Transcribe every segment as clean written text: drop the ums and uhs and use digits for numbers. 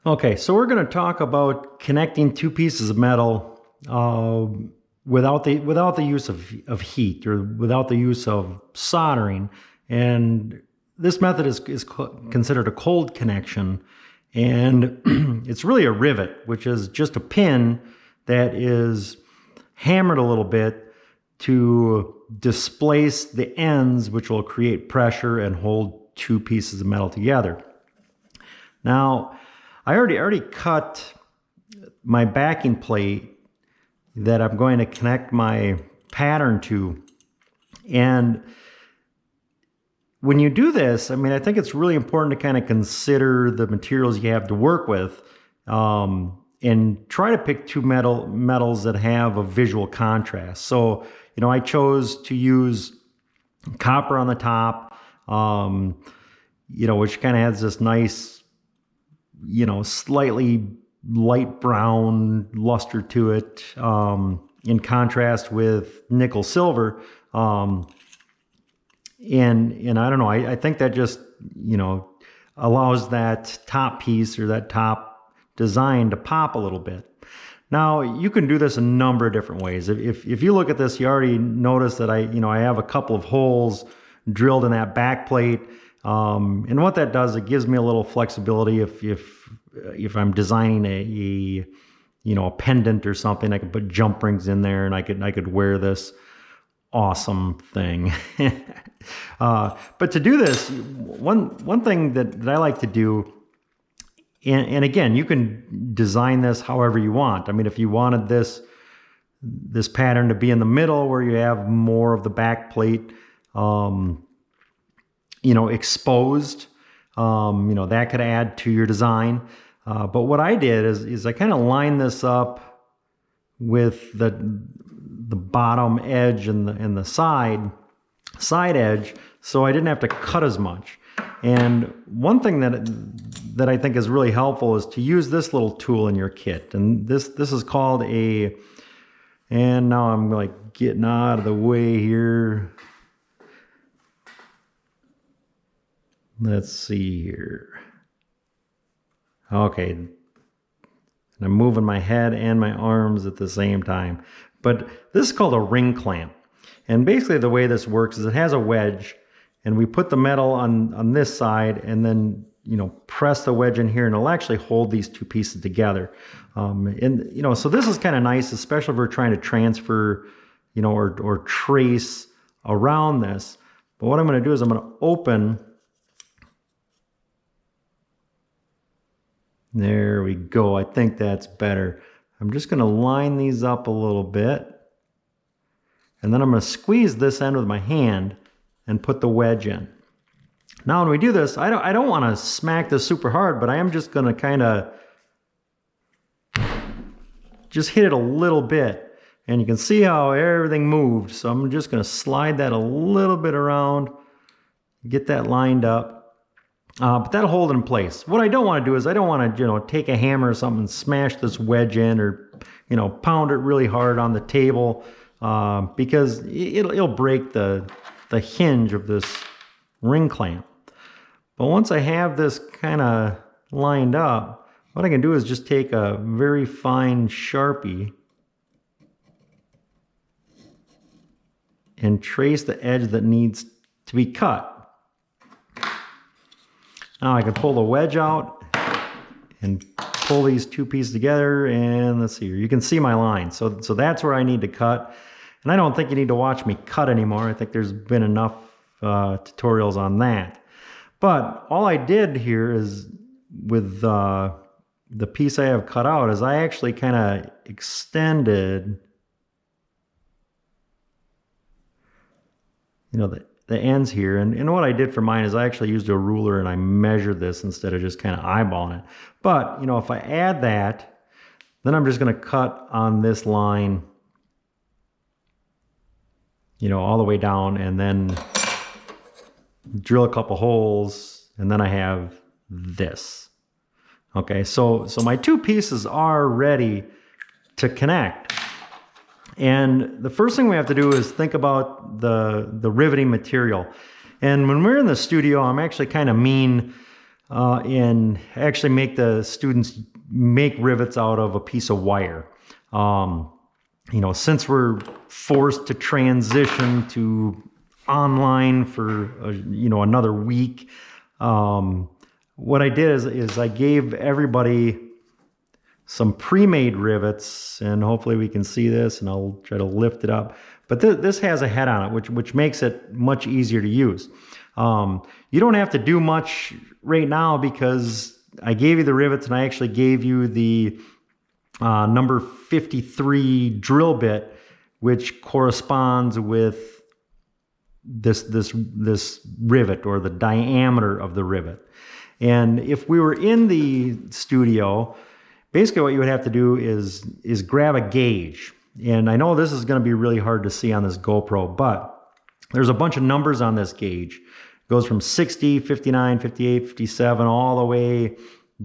Okay, so we're going to talk about connecting two pieces of metal without the use of heat or without the use of soldering. And this method is considered a cold connection, and it's really a rivet, which is just a pin that is hammered a little bit to displace the ends, which will create pressure and hold two pieces of metal together. Now, I already cut my backing plate that I'm going to connect my pattern to. And when you do this, I mean, I think it's really important to kind of consider the materials you have to work with, and try to pick two metals that have a visual contrast. So, I chose to use copper on the top, which kind of has this nice, slightly light brown luster to it, in contrast with nickel silver. And I don't know, I think that just, allows that top piece or that top design to pop a little bit. Now, you can do this a number of different ways. If you look at this, you already notice that I have a couple of holes drilled in that back plate. And what that does, it gives me a little flexibility. If I'm designing a pendant or something, I could put jump rings in there, and I could wear this awesome thing. But to do this, one thing that I like to do, and again, you can design this however you want. I mean, if you wanted this pattern to be in the middle where you have more of the back plate, exposed, that could add to your design. But what I did is I kind of lined this up with the bottom edge and the side edge, so I didn't have to cut as much. And one thing that I think is really helpful is to use this little tool in your kit. And this is called and now I'm like getting out of the way here. Let's see here. Okay. And I'm moving my head and my arms at the same time. But this is called a ring clamp. And basically the way this works is it has a wedge, and we put the metal on this side, and then, press the wedge in here, and it'll actually hold these two pieces together. So this is kind of nice, especially if we're trying to transfer, or trace around this. But what I'm going to do is I'm going to open. There we go. I think that's better. I'm just going to line these up a little bit. And then I'm going to squeeze this end with my hand and put the wedge in. Now when we do this, I don't want to smack this super hard, but I am just going to kind of just hit it a little bit. And you can see how everything moved. So I'm just going to slide that a little bit around, get that lined up. But that'll hold it in place. What I don't want to do is I don't want to, take a hammer or something and smash this wedge in, or, pound it really hard on the table, because it'll break the hinge of this ring clamp. But once I have this kind of lined up, what I can do is just take a very fine Sharpie and trace the edge that needs to be cut. Now I can pull the wedge out and pull these two pieces together, and let's see here. You can see my line. So that's where I need to cut. And I don't think you need to watch me cut anymore. I think there's been enough tutorials on that. But all I did here is, with the piece I have cut out, is I actually kind of extended, the ends here. And what I did for mine is I actually used a ruler and I measured this instead of just kind of eyeballing it. But, if I add that, then I'm just going to cut on this line, all the way down, and then drill a couple holes, and then I have this. Okay, so my two pieces are ready to connect. And the first thing we have to do is think about the riveting material. And when we're in the studio, I'm actually kind of mean. and actually make the students make rivets out of a piece of wire. You know, since we're forced to transition to online for you know, another week, what I did is I gave everybody some pre-made rivets, and hopefully we can see this, and I'll try to lift it up. But this has a head on it, which makes it much easier to use. You don't have to do much right now because I gave you the rivets, and I actually gave you the number 53 drill bit, which corresponds with this rivet, or the diameter of the rivet. And if we were in the studio, basically what you would have to do is grab a gauge. And I know this is going to be really hard to see on this GoPro, but there's a bunch of numbers on this gauge. It goes from 60, 59, 58, 57, all the way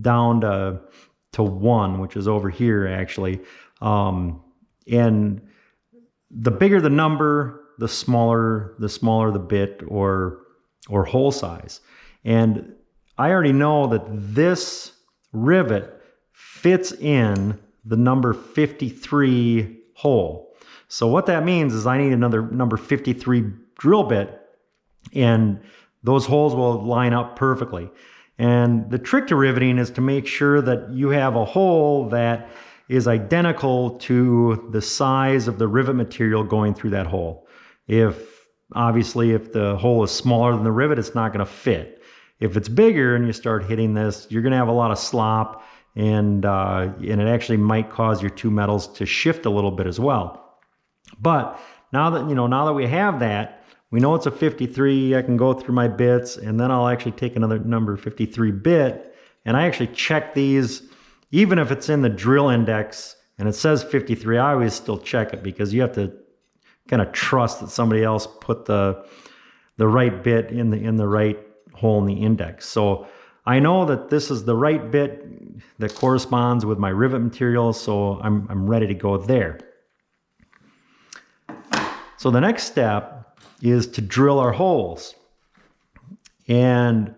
down to 1, which is over here actually. And the bigger the number, the smaller the bit or hole size. And I already know that this rivet fits in the number 53 hole. So what that means is I need another number 53 drill bit, and those holes will line up perfectly. And the trick to riveting is to make sure that you have a hole that is identical to the size of the rivet material going through that hole. Obviously, if the hole is smaller than the rivet, it's not going to fit. If it's bigger and you start hitting this, you're going to have a lot of slop, and it actually might cause your two metals to shift a little bit as well. But now that we have that, we know it's a 53. I can go through my bits, and then I'll actually take another number 53 bit, and I actually check these, even if it's in the drill index and it says 53. I always still check it, because you have to kind of trust that somebody else put the right bit in the right hole in the index. So I know that this is the right bit that corresponds with my rivet material, so I'm ready to go there. So the next step is to drill our holes. And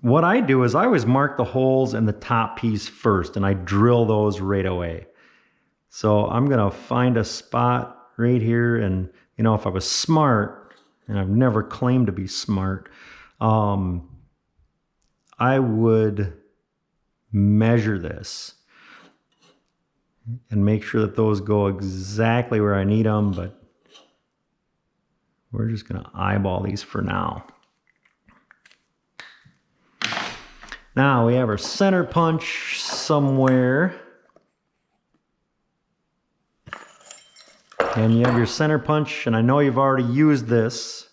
what I do is I always mark the holes in the top piece first, and I drill those right away. So I'm gonna find a spot right here, and you know, if I was smart, and I've never claimed to be smart, I would measure this and make sure that those go exactly where I need them, but we're just gonna eyeball these for now. Now we have our center punch somewhere. And you have your center punch, and I know you've already used this.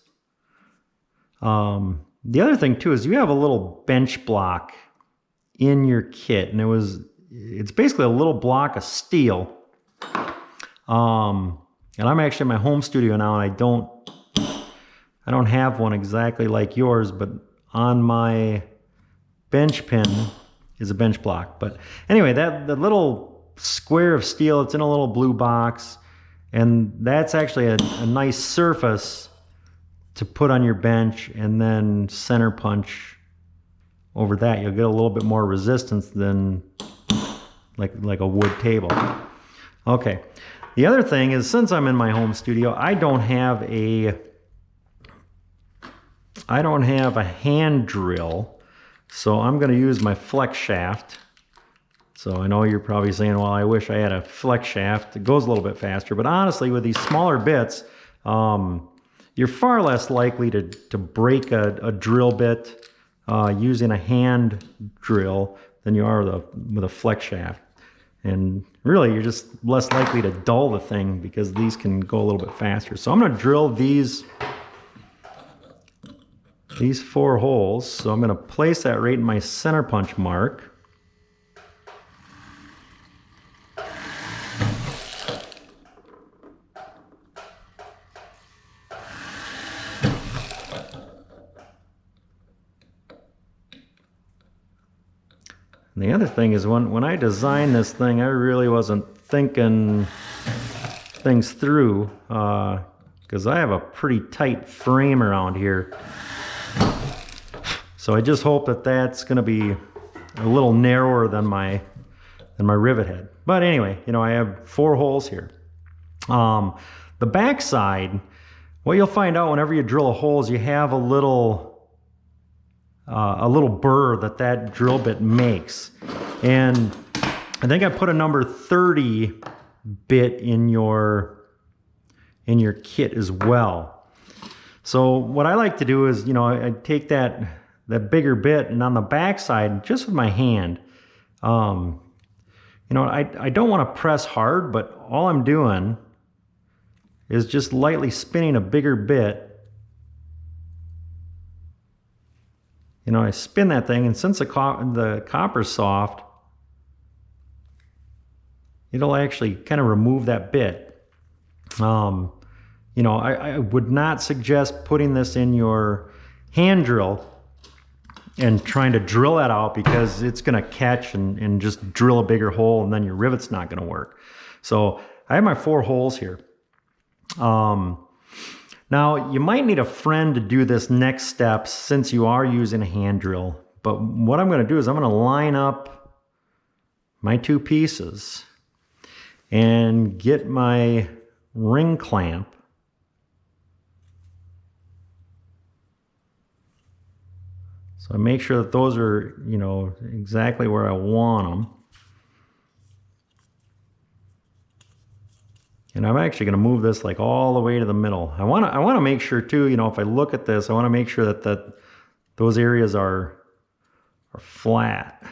The other thing too is you have a little bench block in your kit, and it's basically a little block of steel. And I'm actually in my home studio now, and I don't have one exactly like yours, but on my bench pin is a bench block. But anyway, the little square of steel, it's in a little blue box, and that's actually a nice surface to put on your bench, and then center punch over that. You'll get a little bit more resistance than like a wood table. Okay. The other thing is, since I'm in my home studio, I don't have a hand drill, so I'm going to use my flex shaft. So I know you're probably saying, well, I wish I had a flex shaft. It goes a little bit faster, but honestly, with these smaller bits, you're far less likely to break a drill bit using a hand drill than you are with a flex shaft. And really, you're just less likely to dull the thing, because these can go a little bit faster. So I'm going to drill these 4 holes. So I'm going to place that right in my center punch mark. And the other thing is, when I designed this thing, I really wasn't thinking things through, because I have a pretty tight frame around here. So I just hope that that's going to be a little narrower than my rivet head. But anyway, you know, I have 4 holes here. The back side, what you'll find out whenever you drill a hole is you have a little burr that drill bit makes. And I think I put a number 30 bit in your kit as well. So what I like to do is, you know, I take that bigger bit, and on the back side, just with my hand, you know, I don't want to press hard, but all I'm doing is just lightly spinning a bigger bit. You know, I spin that thing, and since the copper's soft, it'll actually kind of remove that bit. You know, I would not suggest putting this in your hand drill and trying to drill that out, because it's going to catch and just drill a bigger hole, and then your rivet's not going to work. So I have my 4 holes here. Now you might need a friend to do this next step since you are using a hand drill. But what I'm going to do is I'm going to line up my 2 pieces and get my ring clamp. So I make sure that those are, you know, exactly where I want them. And I'm actually going to move this like all the way to the middle. I want to make sure too, you know, if I look at this, I want to make sure that those areas are flat.